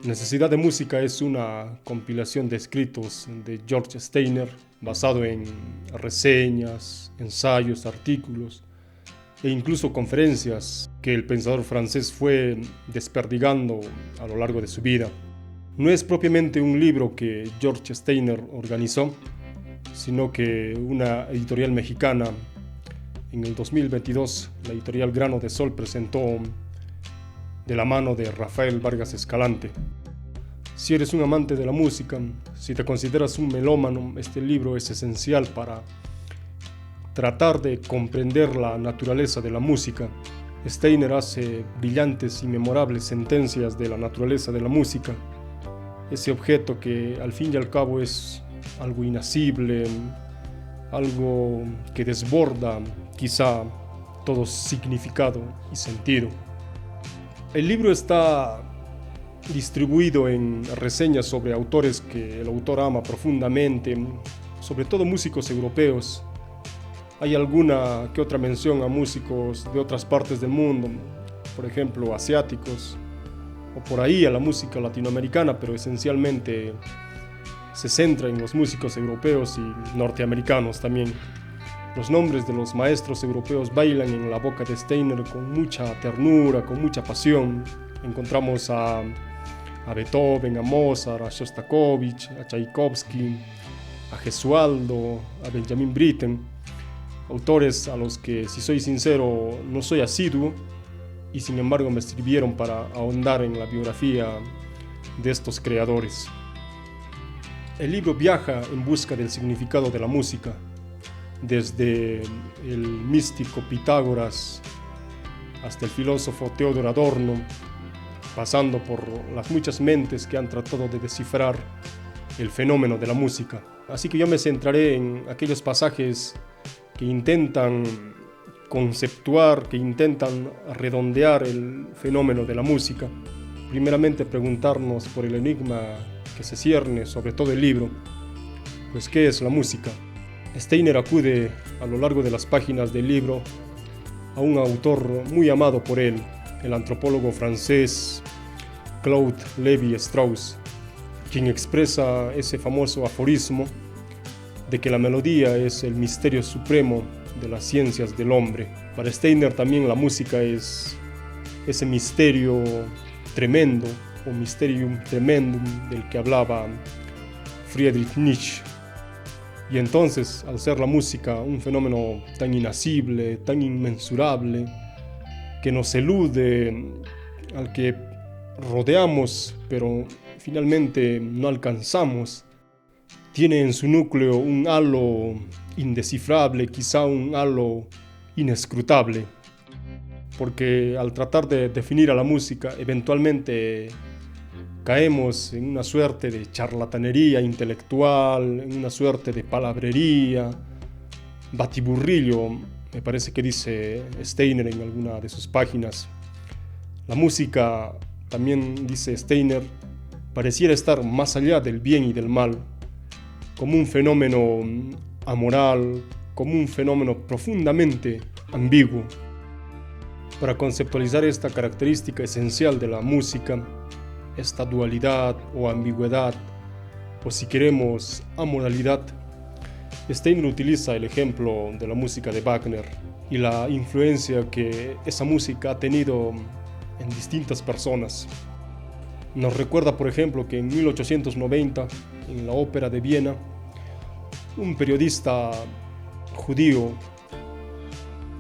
Necesidad de Música es una compilación de escritos de George Steiner basado en reseñas, ensayos, artículos e incluso conferencias que el pensador francés fue desperdigando a lo largo de su vida. No es propiamente un libro que George Steiner organizó, sino que una editorial mexicana en el 2022, la editorial Grano de Sol, presentó de la mano de Rafael Vargas Escalante. Si eres un amante de la música, si te consideras un melómano, este libro es esencial para tratar de comprender la naturaleza de la música. Steiner hace brillantes y memorables sentencias de la naturaleza de la música, ese objeto que al fin y al cabo es algo inasible, algo que desborda quizá todo significado y sentido. El libro está distribuido en reseñas sobre autores que el autor ama profundamente, sobre todo músicos europeos. Hay alguna que otra mención a músicos de otras partes del mundo, por ejemplo asiáticos, o por ahí a la música latinoamericana, pero esencialmente se centra en los músicos europeos y norteamericanos también. Los nombres de los maestros europeos bailan en la boca de Steiner con mucha ternura, con mucha pasión. Encontramos a Beethoven, a Mozart, a Shostakovich, a Tchaikovsky, a Gesualdo, a Benjamin Britten, autores a los que, si soy sincero, no soy asiduo y sin embargo me sirvieron para ahondar en la biografía de estos creadores. El libro viaja en busca del significado de la música, desde el místico Pitágoras hasta el filósofo Theodor Adorno, pasando por las muchas mentes que han tratado de descifrar el fenómeno de la música. Así que yo me centraré en aquellos pasajes que intentan conceptuar, que intentan redondear el fenómeno de la música. Primeramente preguntarnos por el enigma que se cierne sobre todo el libro, pues ¿qué es la música? Steiner acude a lo largo de las páginas del libro a un autor muy amado por él, el antropólogo francés Claude Lévi-Strauss, quien expresa ese famoso aforismo de que la melodía es el misterio supremo de las ciencias del hombre. Para Steiner también la música es ese misterio tremendo o mysterium tremendum del que hablaba Friedrich Nietzsche. Y entonces, al ser la música un fenómeno tan inasible, tan inmensurable, que nos elude, al que rodeamos, pero finalmente no alcanzamos, tiene en su núcleo un halo indescifrable, quizá un halo inescrutable, porque al tratar de definir a la música, eventualmente caemos en una suerte de charlatanería intelectual, en una suerte de palabrería, batiburrillo, me parece que dice Steiner en alguna de sus páginas. La música, también dice Steiner, pareciera estar más allá del bien y del mal, como un fenómeno amoral, como un fenómeno profundamente ambiguo. Para conceptualizar esta característica esencial de la música, esta dualidad o ambigüedad, o si queremos, amoralidad, Steiner utiliza el ejemplo de la música de Wagner y la influencia que esa música ha tenido en distintas personas. Nos recuerda, por ejemplo, que en 1890, en la Ópera de Viena, un periodista judío,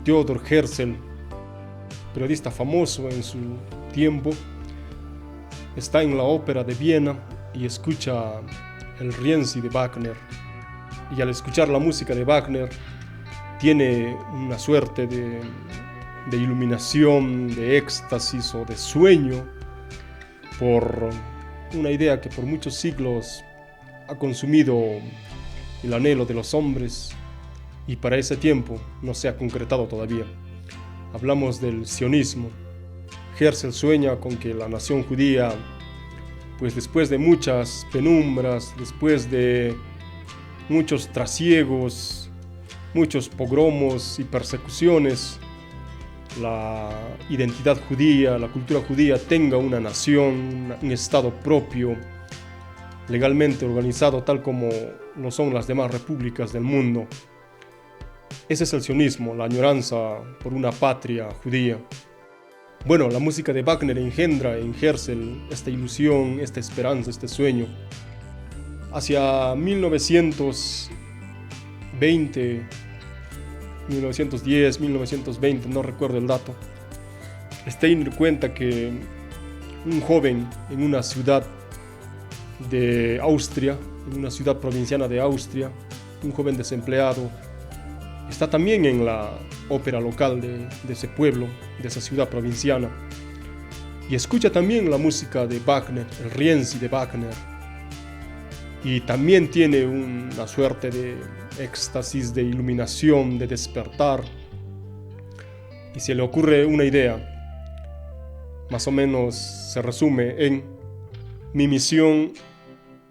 Theodor Herzl, periodista famoso en su tiempo, está en la Ópera de Viena y escucha el Rienzi de Wagner. Y al escuchar la música de Wagner, tiene una suerte de iluminación, de éxtasis o de sueño por una idea que por muchos siglos ha consumido el anhelo de los hombres y para ese tiempo no se ha concretado todavía. Hablamos del sionismo. Herzl sueña con que la nación judía, pues después de muchas penumbras, después de muchos trasiegos, muchos pogromos y persecuciones, la identidad judía, la cultura judía tenga una nación, un estado propio, legalmente organizado tal como lo son las demás repúblicas del mundo. Ese es el sionismo, la añoranza por una patria judía. Bueno, la música de Wagner engendra en Herzl esta ilusión, esta esperanza, este sueño. Hacia 1920, 1910, 1920, no recuerdo el dato, Steiner cuenta que un joven en una ciudad de Austria, en una ciudad provinciana de Austria, un joven desempleado, está también en la ópera local de ese pueblo, de esa ciudad provinciana, y escucha también la música de Wagner, el Rienzi de Wagner, y también tiene una suerte de éxtasis, de iluminación, de despertar, y se le ocurre una idea. Más o menos se resume en: mi misión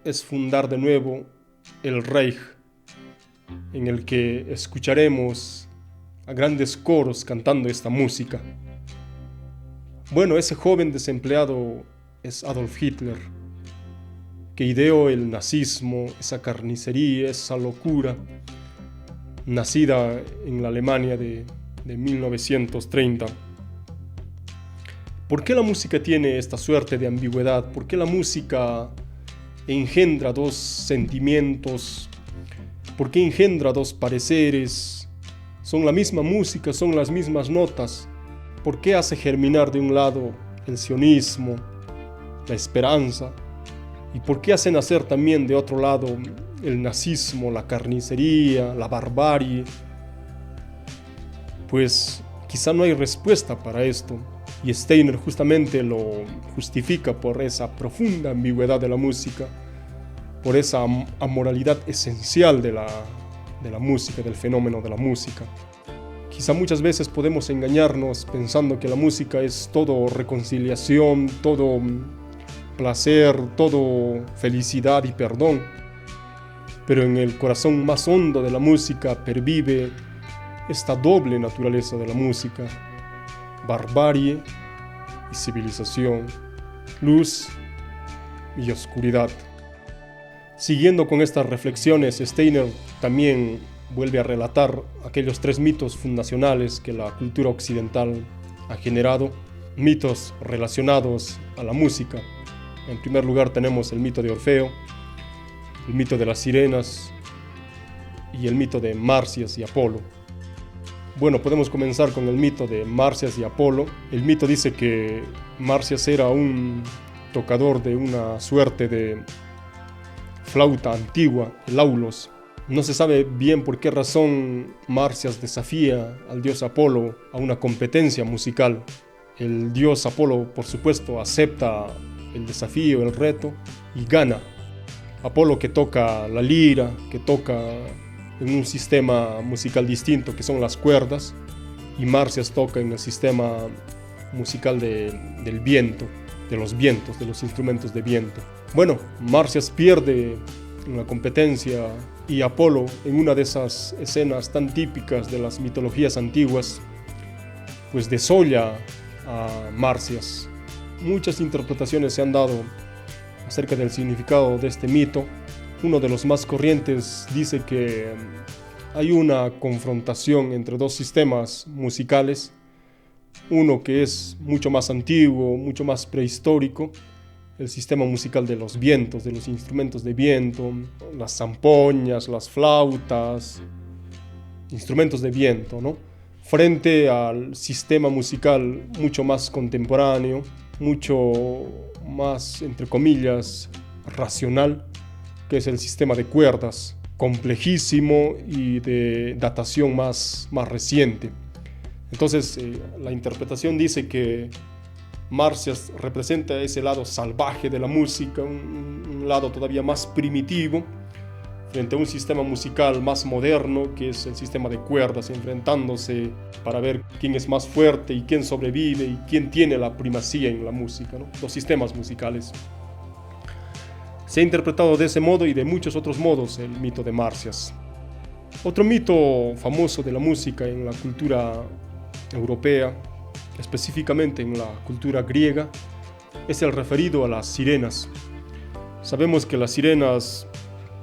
es fundar de nuevo el Reich, en el que escucharemos a grandes coros cantando esta música. Bueno, ese joven desempleado es Adolf Hitler, que ideó el nazismo, esa carnicería, esa locura, nacida en la Alemania de 1930. ¿Por qué la música tiene esta suerte de ambigüedad? ¿Por qué la música engendra dos sentimientos? ¿Por qué engendra dos pareceres? Son la misma música, son las mismas notas. ¿Por qué hace germinar de un lado el sionismo, la esperanza? ¿Y por qué hace nacer también de otro lado el nazismo, la carnicería, la barbarie? Pues quizá no hay respuesta para esto. Y Steiner justamente lo justifica por esa profunda ambigüedad de la música, por esa amoralidad esencial de la música, del fenómeno de la música. Quizá muchas veces podemos engañarnos pensando que la música es todo reconciliación, todo placer, todo felicidad y perdón. Pero en el corazón más hondo de la música pervive esta doble naturaleza de la música: barbarie y civilización, luz y oscuridad. Siguiendo con estas reflexiones, Steiner también vuelve a relatar aquellos tres mitos fundacionales que la cultura occidental ha generado, mitos relacionados a la música. En primer lugar tenemos el mito de Orfeo, el mito de las sirenas y el mito de Marcias y Apolo. Bueno, podemos comenzar con el mito de Marcias y Apolo. El mito dice que Marcias era un tocador de una suerte de flauta antigua, el aulos. No se sabe bien por qué razón Marcias desafía al dios Apolo a una competencia musical. El dios Apolo, por supuesto, acepta el desafío, el reto, y gana. Apolo, que toca la lira, que toca en un sistema musical distinto que son las cuerdas, y Marcias toca en el sistema musical del viento, de los vientos, de los instrumentos de viento. Bueno, Marcias pierde en la competencia y Apolo, en una de esas escenas tan típicas de las mitologías antiguas, pues desolla a Marcias. Muchas interpretaciones se han dado acerca del significado de este mito. Uno de los más corrientes dice que hay una confrontación entre dos sistemas musicales, uno que es mucho más antiguo, mucho más prehistórico, el sistema musical de los vientos, de los instrumentos de viento, las zampoñas, las flautas, instrumentos de viento, ¿no? Frente al sistema musical mucho más contemporáneo, mucho más, entre comillas, racional, que es el sistema de cuerdas, complejísimo y de datación más reciente. Entonces, la interpretación dice que Marcias representa ese lado salvaje de la música, un lado todavía más primitivo, frente a un sistema musical más moderno, que es el sistema de cuerdas, enfrentándose para ver quién es más fuerte y quién sobrevive y quién tiene la primacía en la música, ¿no? Los sistemas musicales. Se ha interpretado de ese modo y de muchos otros modos el mito de Marcias. Otro mito famoso de la música en la cultura europea específicamente en la cultura griega, es el referido a las sirenas. Sabemos que las sirenas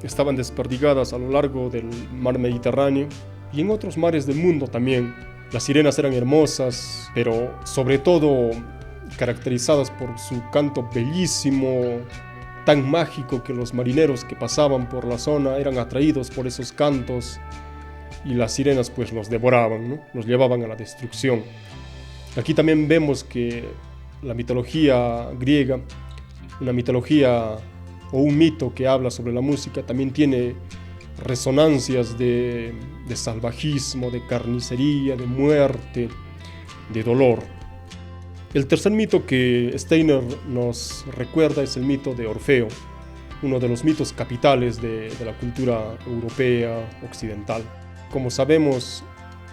estaban desperdigadas a lo largo del mar Mediterráneo y en otros mares del mundo también. Las sirenas eran hermosas, pero sobre todo caracterizadas por su canto bellísimo, tan mágico que los marineros que pasaban por la zona eran atraídos por esos cantos y las sirenas pues los devoraban, ¿no? Los llevaban a la destrucción. Aquí también vemos que la mitología griega, una mitología o un mito que habla sobre la música, también tiene resonancias de salvajismo, de carnicería, de muerte, de dolor. El tercer mito que Steiner nos recuerda es el mito de Orfeo, uno de los mitos capitales de la cultura europea occidental. Como sabemos,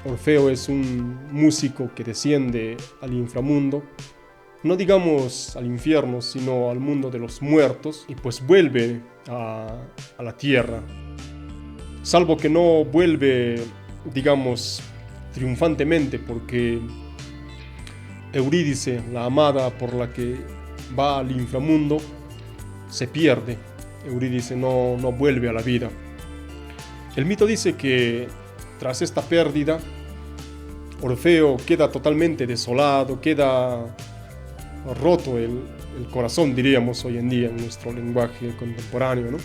Orfeo es un músico que desciende al inframundo, no digamos al infierno, sino al mundo de los muertos, y pues vuelve a la tierra. Salvo que no vuelve, digamos, triunfantemente, porque Eurídice, la amada por la que va al inframundo, se pierde. Eurídice no vuelve a la vida. El mito dice que tras esta pérdida, Orfeo queda totalmente desolado, queda roto el corazón, diríamos hoy en día en nuestro lenguaje contemporáneo, ¿no?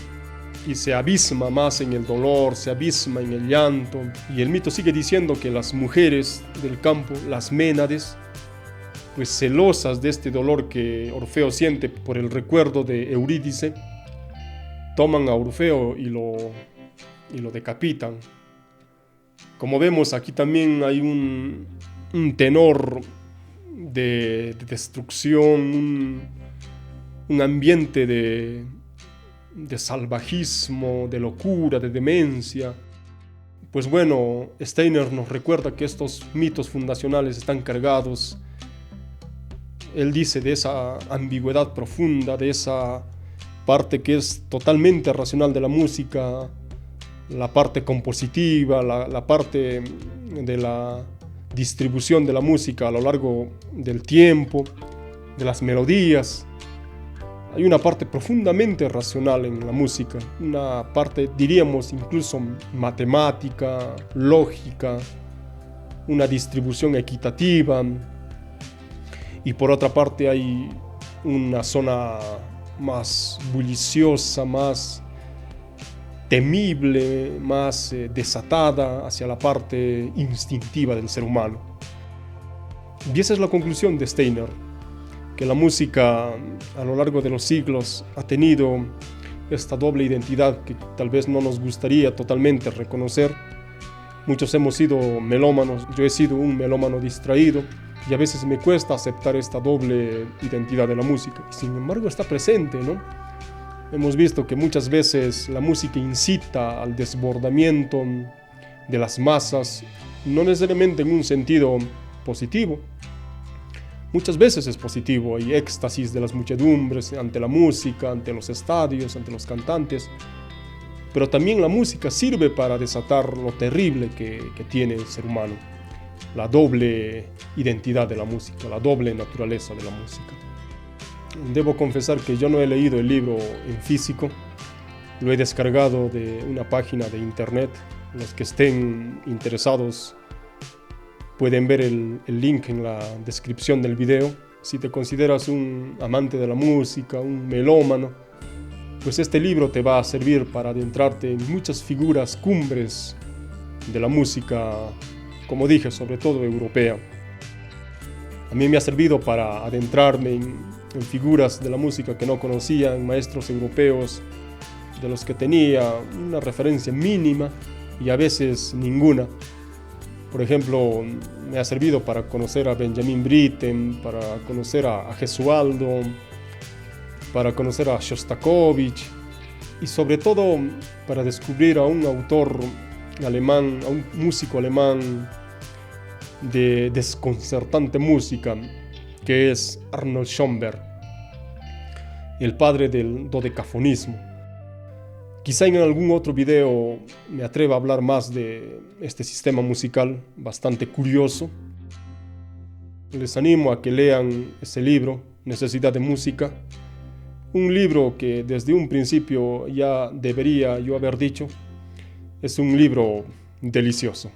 Y se abisma más en el dolor, se abisma en el llanto. Y el mito sigue diciendo que las mujeres del campo, las Ménades, pues celosas de este dolor que Orfeo siente por el recuerdo de Eurídice, toman a Orfeo y lo decapitan. Como vemos, aquí también hay un tenor de destrucción, un ambiente de salvajismo, de locura, de demencia. Pues bueno, Steiner nos recuerda que estos mitos fundacionales están cargados, él dice, de esa ambigüedad profunda, de esa parte que es totalmente racional de la música, la parte compositiva, la parte de la distribución de la música a lo largo del tiempo, de las melodías. Hay una parte profundamente racional en la música, una parte, diríamos, incluso matemática, lógica, una distribución equitativa. Y por otra parte hay una zona más bulliciosa, más temible, más desatada hacia la parte instintiva del ser humano. Y esa es la conclusión de Steiner, que la música a lo largo de los siglos ha tenido esta doble identidad que tal vez no nos gustaría totalmente reconocer. Muchos hemos sido melómanos, yo he sido un melómano distraído y a veces me cuesta aceptar esta doble identidad de la música. Y sin embargo está presente, ¿no? Hemos visto que muchas veces la música incita al desbordamiento de las masas, no necesariamente en un sentido positivo. Muchas veces es positivo, hay éxtasis de las muchedumbres ante la música, ante los estadios, ante los cantantes, pero también la música sirve para desatar lo terrible que tiene el ser humano, la doble identidad de la música, la doble naturaleza de la música. Debo confesar que yo no he leído el libro en físico, lo he descargado de una página de internet. Los que estén interesados pueden ver el link en la descripción del video. Si te consideras un amante de la música, un melómano, pues este libro te va a servir para adentrarte en muchas figuras cumbres de la música, como dije, sobre todo europea. A mí me ha servido para adentrarme en figuras de la música que no conocía, en maestros europeos de los que tenía una referencia mínima y a veces ninguna. Por ejemplo, me ha servido para conocer a Benjamin Britten, para conocer a Gesualdo, para conocer a Shostakovich y sobre todo para descubrir a un autor alemán, a un músico alemán de desconcertante música, que es Arnold Schoenberg, el padre del dodecafonismo. Quizá en algún otro video me atreva a hablar más de este sistema musical bastante curioso. Les animo a que lean ese libro, Necesidad de Música, un libro que desde un principio ya debería yo haber dicho, es un libro delicioso.